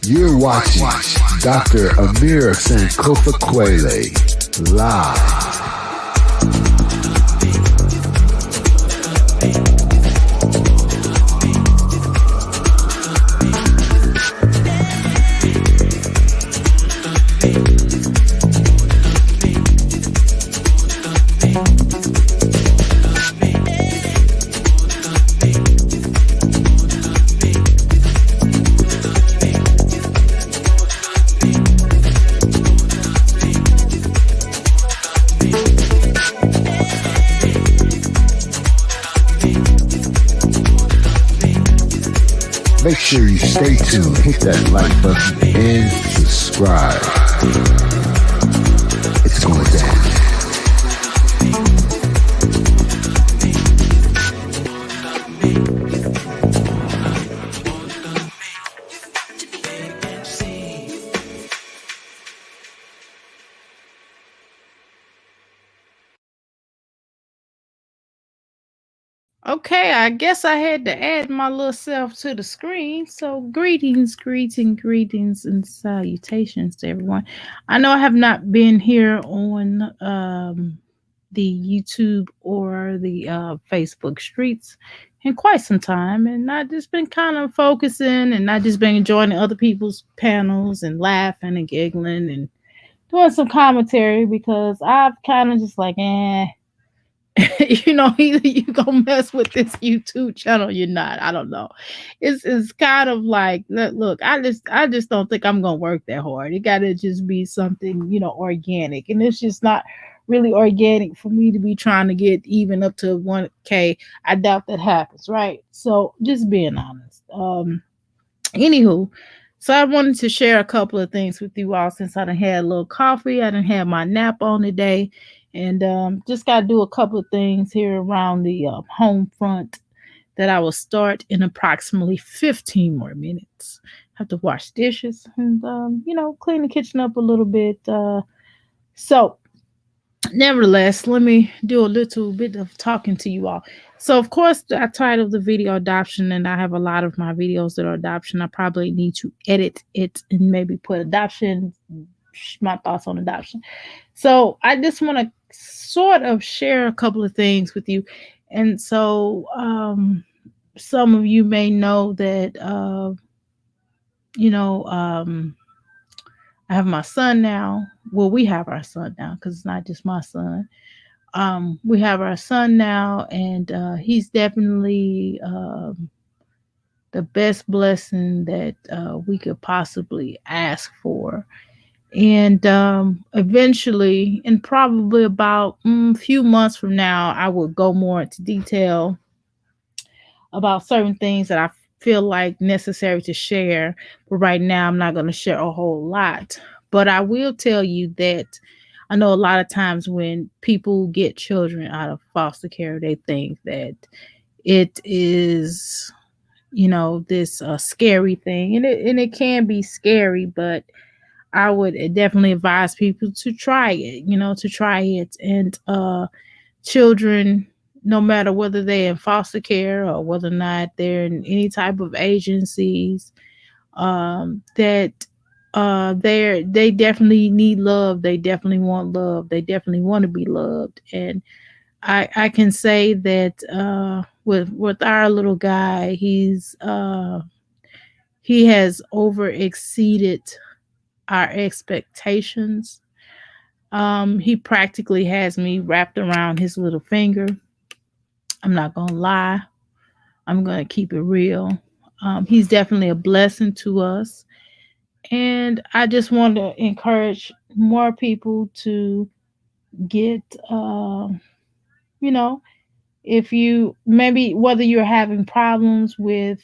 You're watching Dr. Amir Sankofa Kwele live. Make sure you stay tuned, hit that like button, and subscribe. It's going down. Okay, I guess I had to add my little self to the screen. So greetings, and salutations to everyone. I know I have not been here on the YouTube or the Facebook streets in quite some time, and I just been kind of focusing, and I just been joining other people's panels and laughing and giggling and doing some commentary because I've kind of just like, either you gonna mess with this YouTube channel, or you're not. I don't know. It's kind of like, look, I just don't think I'm gonna work that hard. It gotta just be something, organic. And it's just not really organic for me to be trying to get even up to 1K. I doubt that happens, right? So just being honest. Anywho, so I wanted to share a couple of things with you all since I done had a little coffee. I done had my nap on today, and just got to do a couple of things here around the home front that I will start in approximately 15 more minutes. Have to wash dishes and clean the kitchen up a little bit. So nevertheless, let me do a little bit of talking to you all. So, of course, I titled the video adoption, and I have a lot of my videos that are adoption. I probably need to edit it and maybe put adoption, my thoughts on adoption. So, I just want to sort of share a couple of things with you. And so, some of you may know that, I have my son now. Well, we have our son now because it's not just my son. We have our son now, and he's definitely the best blessing that we could possibly ask for. And eventually, and probably about a few months from now, I will go more into detail about certain things that I feel like necessary to share. But right now, I'm not going to share a whole lot. But I will tell you that I know a lot of times when people get children out of foster care, they think that it is, this scary thing, and it can be scary, but I would definitely advise people to try it, and children, no matter whether they're in foster care or whether or not they're in any type of agencies, that they definitely need love. They definitely want love. They definitely want to be loved. And I can say that with our little guy, he has over exceeded our expectations. He practically has me wrapped around his little finger. I'm not gonna lie. I'm gonna keep it real. He's definitely a blessing to us. And I just want to encourage more people to get, if you maybe whether you're having problems with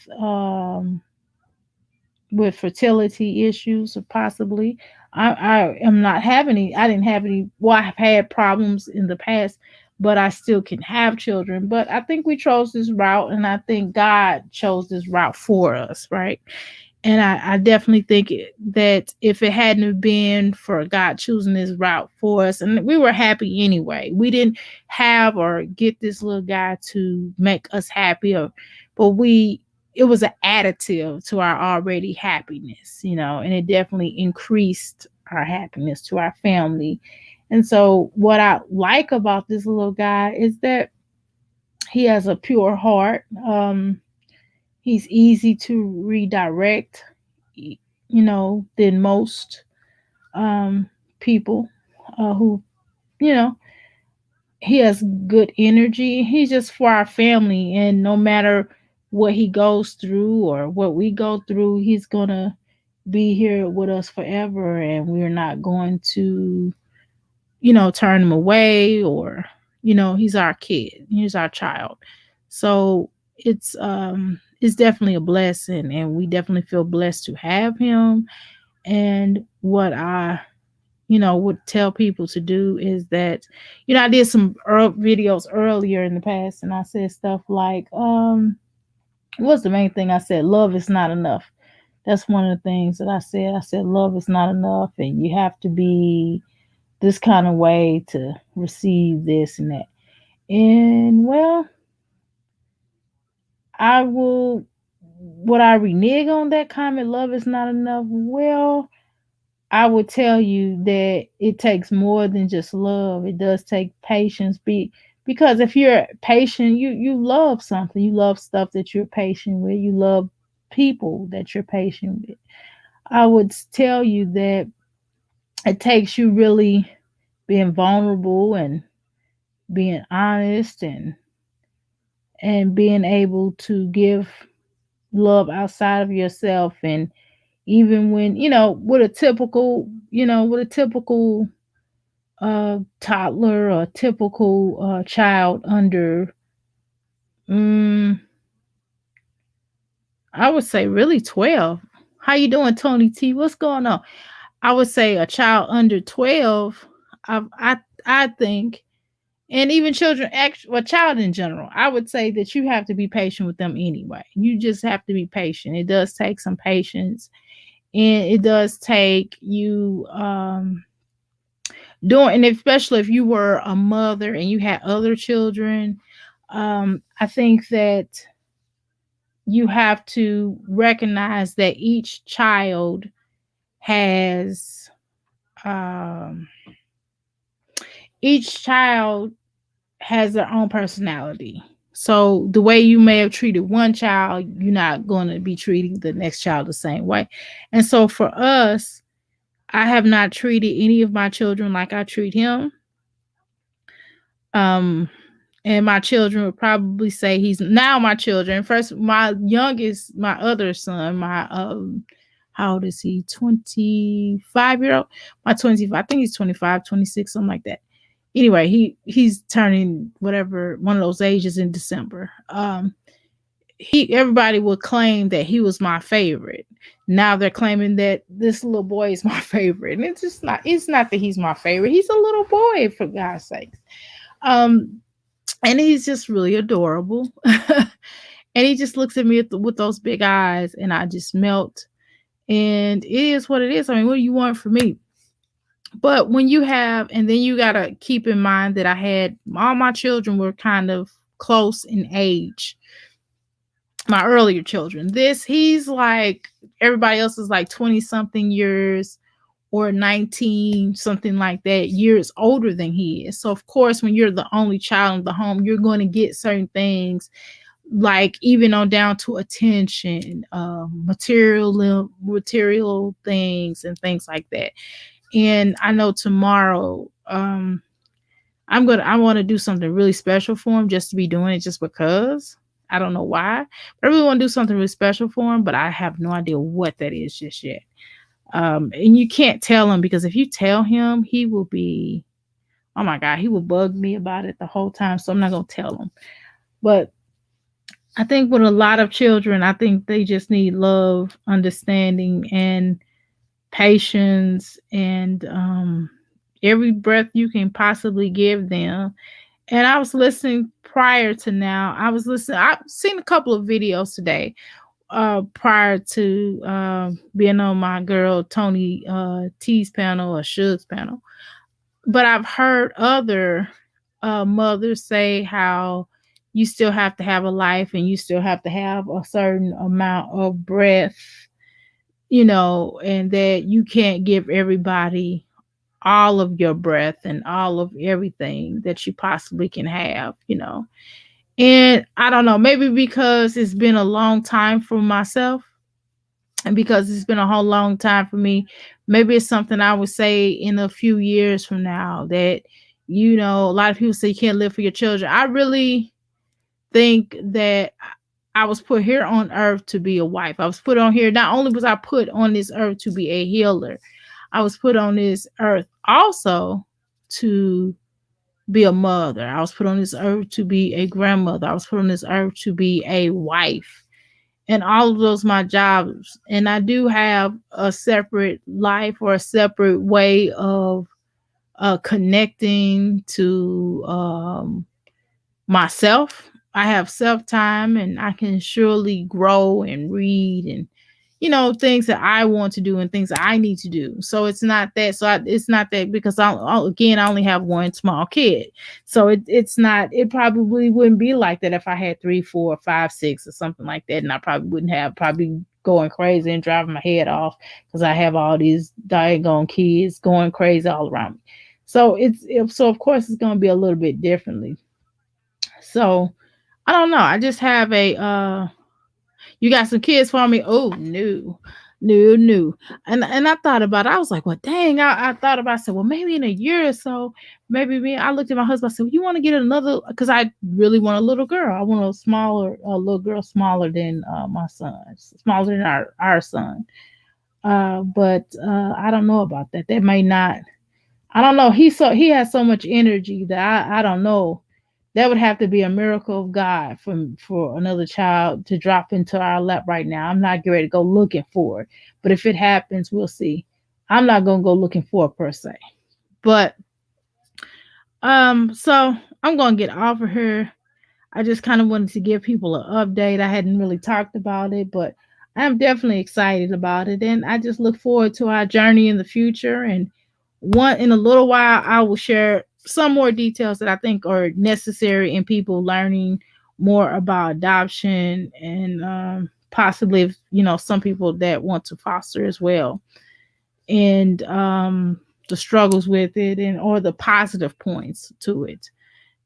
fertility issues, or possibly I am not having any. I didn't have any. Well, I've had problems in the past, but I still can have children. But I think we chose this route, and I think God chose this route for us, right? And I definitely think that if it hadn't been for God choosing this route for us, and we were happy anyway, we didn't have or get this little guy to make us happy, but we it was an additive to our already happiness, and it definitely increased our happiness to our family. And so what I like about this little guy is that he has a pure heart. He's easy to redirect, than most um, people who, you know, he has good energy. He's just for our family, and no matter what he goes through or what we go through, he's gonna be here with us forever, and we're not going to, turn him away, or he's our kid, he's our child. So it's definitely a blessing, and we definitely feel blessed to have him. And what I would tell people to do is that, I did some videos earlier in the past, and I said stuff like, what's the main thing I said? Love is not enough. That's one of the things that I said. I said, love is not enough, and you have to be this kind of way to receive this and that. And well, would I renege on that comment, love is not enough? Well, I would tell you that it takes more than just love. It does take patience. Because if you're patient, you love something. You love stuff that you're patient with. You love people that you're patient with. I would tell you that it takes you really being vulnerable and being honest, and being able to give love outside of yourself. And even when, with a typical toddler or typical child under, mm, I would say really 12. How you doing, Tony T? What's going on? I would say a child under 12, I think, and even children, a child in general, I would say that you have to be patient with them anyway. You just have to be patient. It does take some patience, and it does take you doing, and especially if you were a mother and you had other children, I think that you have to recognize that has um, each child has their own personality. So the way you may have treated one child, you're not going to be treating the next child the same way. And so for us, I have not treated any of my children like I treat him. And my children would probably say he's now my children. First, my youngest, my other son, my how old is he? 25-year-old. My 25, I think he's 25, 26, something like that. Anyway, he's turning whatever one of those ages in December. Everybody would claim that he was my favorite. Now they're claiming that this little boy is my favorite. And it's not that he's my favorite. He's a little boy, for God's sakes. And he's just really adorable. And he just looks at me with those big eyes, and I just melt. And it is what it is. I mean, what do you want from me? But when you have, and then you got to keep in mind that I had all my children were kind of close in age. My earlier children. He's like, everybody else is like 20 something years or 19, something like that, years older than he is. So of course, when you're the only child in the home, you're going to get certain things, like even on down to attention, material things and things like that. And I know tomorrow, I want to do something really special for him, just to be doing it just because. I don't know why, but I really want to do something really special for him, but I have no idea what that is just yet. And you can't tell him, because if you tell him, he will be, oh my God, he will bug me about it the whole time. So I'm not going to tell him. But I think with a lot of children, I think they just need love, understanding, and patience, and every breath you can possibly give them. And I was listening prior to now. I've seen a couple of videos today prior to being on my girl Tony T's panel or Suge's panel. But I've heard other mothers say how you still have to have a life and you still have to have a certain amount of breath, and that you can't give everybody all of your breath and all of everything that you possibly can have. And I don't know, maybe because it's been a long time for myself and because it's been a whole long time for me, maybe it's something I would say in a few years from now that, a lot of people say you can't live for your children. I really think that I was put here on earth to be a wife. I was put on here. Not only was I put on this earth to be a healer, I was put on this earth also to be a mother. I was put on this earth to be a grandmother. I was put on this earth to be a wife. And all of those my jobs. And I do have a separate life or a separate way of connecting to myself. I have self time and I can surely grow and read and things that I want to do and things that I need to do. So it's not that. It's not that because again I only have one small kid. So it's not. It probably wouldn't be like that if I had 3, 4, 5, 6 or something like that, and I probably wouldn't have probably going crazy and driving my head off because I have all these daggone kids going crazy all around me. So so of course it's going to be a little bit differently. So I don't know. I just have a you got some kids for me? Oh no, no, no. And I thought about it. I was like, well, dang. I thought about. I said, well, maybe in a year or so, maybe me. I looked at my husband. I said, well, you want to get another? Because I really want a little girl. I want a little girl smaller than my son, smaller than our son. But I don't know about that. That may not. I don't know. He has so much energy that I don't know. That would have to be a miracle of God for another child to drop into our lap right now. I'm not getting ready to go looking for it, but if it happens, we'll see. I'm not gonna go looking for it per se, but so I'm gonna get off of here. I just kind of wanted to give people an update. I hadn't really talked about it, but I'm definitely excited about it, and I just look forward to our journey in the future. And in a little while, I will share some more details that I think are necessary in people learning more about adoption and possibly, some people that want to foster as well, and the struggles with it and or the positive points to it.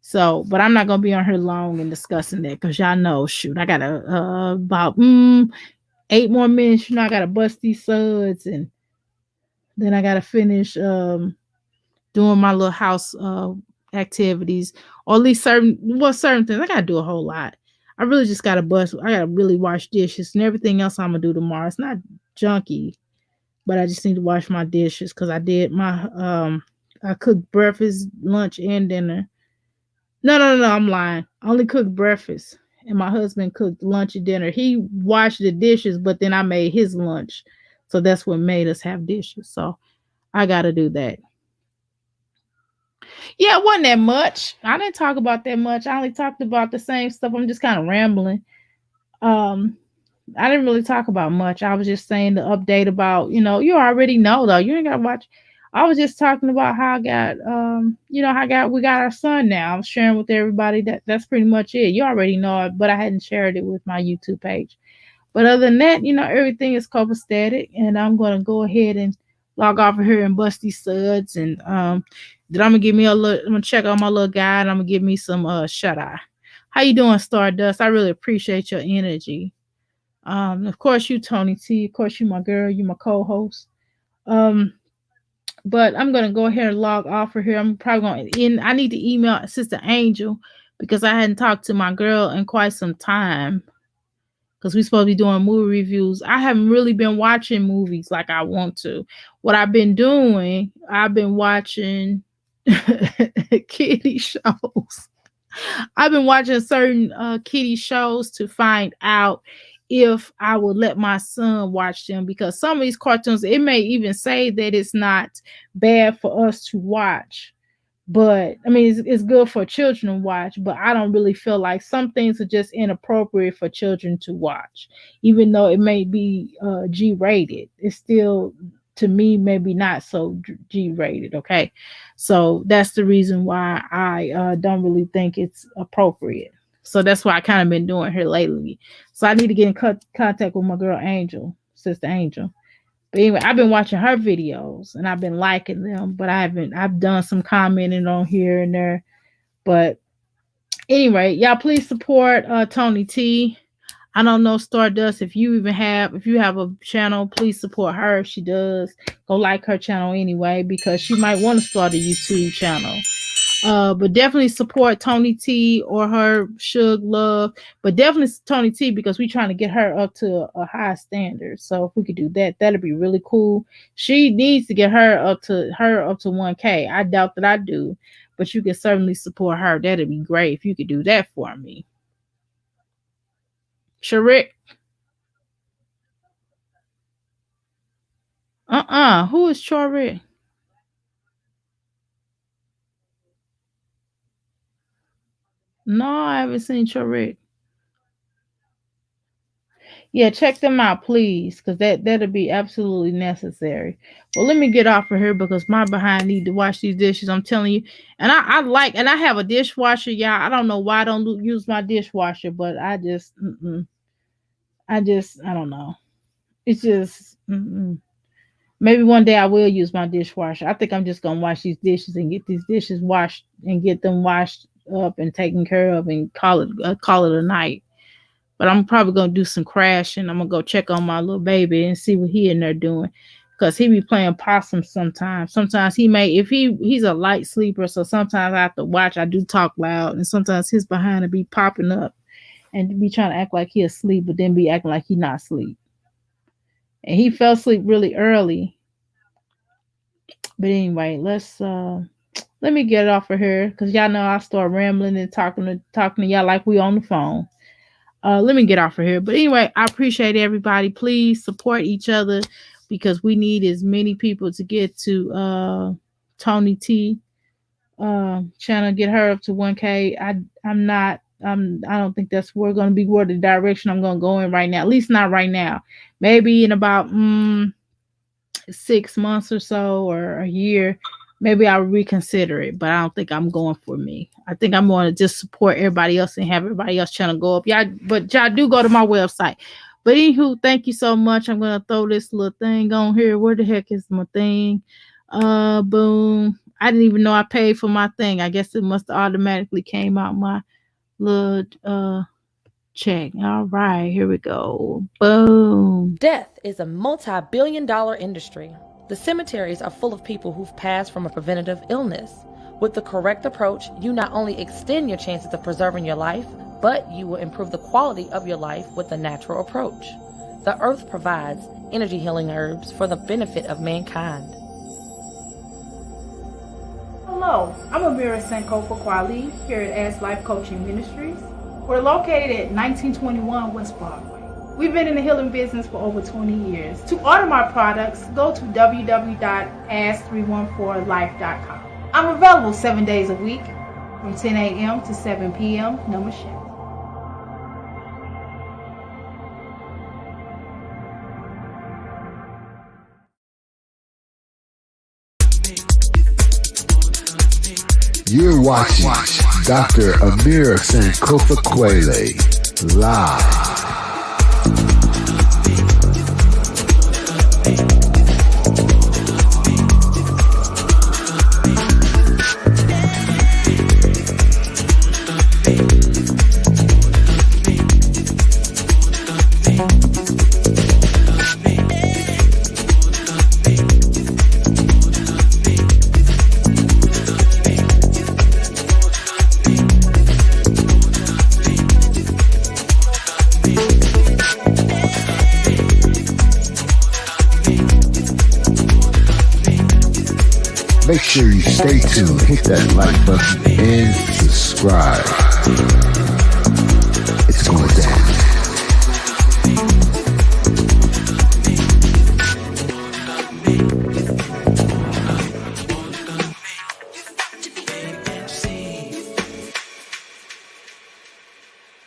So, but I'm not gonna be on here long and discussing that because y'all know, shoot, I got about 8 more minutes. I gotta bust these suds and then I gotta finish doing my little house activities or at least certain things. I gotta do a whole lot. I really just gotta bust. I gotta really wash dishes and everything else I'm gonna do tomorrow. It's not junky, but I just need to wash my dishes because I did my I cooked breakfast, lunch, and dinner. No, I'm lying. I only cooked breakfast, and my husband cooked lunch and dinner. He washed the dishes, but then I made his lunch, so that's what made us have dishes. So I got to do that. Yeah, it wasn't that much. I didn't talk about that much. I only talked about the same stuff. I'm just kind of rambling. Um, I didn't really talk about much. I was just saying the update about, you already know though. You ain't gotta watch. I was just talking about how I got how we got our son now. I was sharing with everybody that's pretty much it. You already know it, but I hadn't shared it with my YouTube page. But other than that, everything is copacetic, and I'm gonna go ahead and log off of here and bust these suds, and then I'm gonna give me I'm gonna check out my little guy, and I'm gonna give me some shut eye. How you doing, Stardust? I really appreciate your energy. Of course you, Tony T. Of course you, my girl. You my co-host. Um, but I'm gonna go ahead and log off for here. I'm probably gonna. I need to email Sister Angel because I hadn't talked to my girl in quite some time. Because we're supposed to be doing movie reviews. I haven't really been watching movies like I want to. What I've been doing, I've been watching kitty shows. I've been watching certain kitty shows to find out if I would let my son watch them, because some of these cartoons, it may even say that it's not bad for us to watch. But I mean, it's good for children to watch, but I don't really feel like some things are just inappropriate for children to watch, even though it may be G rated. It's still, to me, maybe not so G rated. Okay, so that's the reason why I don't really think it's appropriate. So that's why I kind of been doing her lately. So I need to get in contact with my girl Angel, Sister Angel. But anyway, I've been watching her videos and I've been liking them, but I've done some commenting on here and there. But anyway, y'all please support Tony T. I don't know Stardust. If you have a channel, please support her. If she does, go like her channel anyway, because she might want to start a YouTube channel. But definitely support Tony T or her Suge Love, but definitely Tony T, because we're trying to get her up to a high standard. So if we could do that, that'd be really cool. She needs to get her up to 1K. I doubt that I do, but you can certainly support her. That'd be great if you could do that for me. Sharik. Who is Sharik? No, I haven't seen Sharik. Yeah, check them out, please, because that'll be absolutely necessary. Well, let me get off of here because my behind need to wash these dishes. I'm telling you, and I have a dishwasher, y'all. I don't know why I don't use my dishwasher, but I don't know. It's just maybe one day I will use my dishwasher. I think I'm just gonna wash these dishes and get these dishes washed and get them washed up and taken care of and call it a night. But I'm probably gonna do some crashing. I'm gonna go check on my little baby and see what he in there doing, because he be playing possum sometimes. Sometimes he's a light sleeper, so sometimes I have to watch. I do talk loud, and sometimes his behind will be popping up and be trying to act like he asleep, but then be acting like he not asleep. And he fell asleep really early. But anyway, let me get it off of here, because y'all know I start rambling and talking to y'all like we on the phone. Let me get off of here. But anyway, I appreciate everybody. Please support each other, because we need as many people to get to Tony T channel, get her up to 1K. I don't think that's where the direction I'm gonna go in right now. At least not right now. Maybe in about 6 months or so, or a year, maybe I'll reconsider it. But I don't think I'm going for me. I think I'm going to just support everybody else and have everybody else channel go up. Y'all do go to my website. But anywho, thank you so much. I'm gonna throw this little thing on here. Where the heck is my thing? Boom. I didn't even know I paid for my thing. I guess it must have automatically came out my little check. All right, here we go. Boom. Death is a multi-billion-dollar industry. The cemeteries are full of people who've passed from a preventative illness. With the correct approach, you not only extend your chances of preserving your life, but you will improve the quality of your life with a natural approach. The earth provides energy healing herbs for the benefit of mankind. Hello, I'm Amira Sankofa Kwali here at As Life Coaching Ministries. We're located at 1921 West Broadway. We've been in the healing business for over 20 years. To order my products, go to www.as314life.com. I'm available 7 days a week from 10 a.m. to 7 p.m. Namaste. You're watching Dr. Amira Sankofa Kweli live. Make sure you stay tuned, hit that like button, and subscribe. It's going down.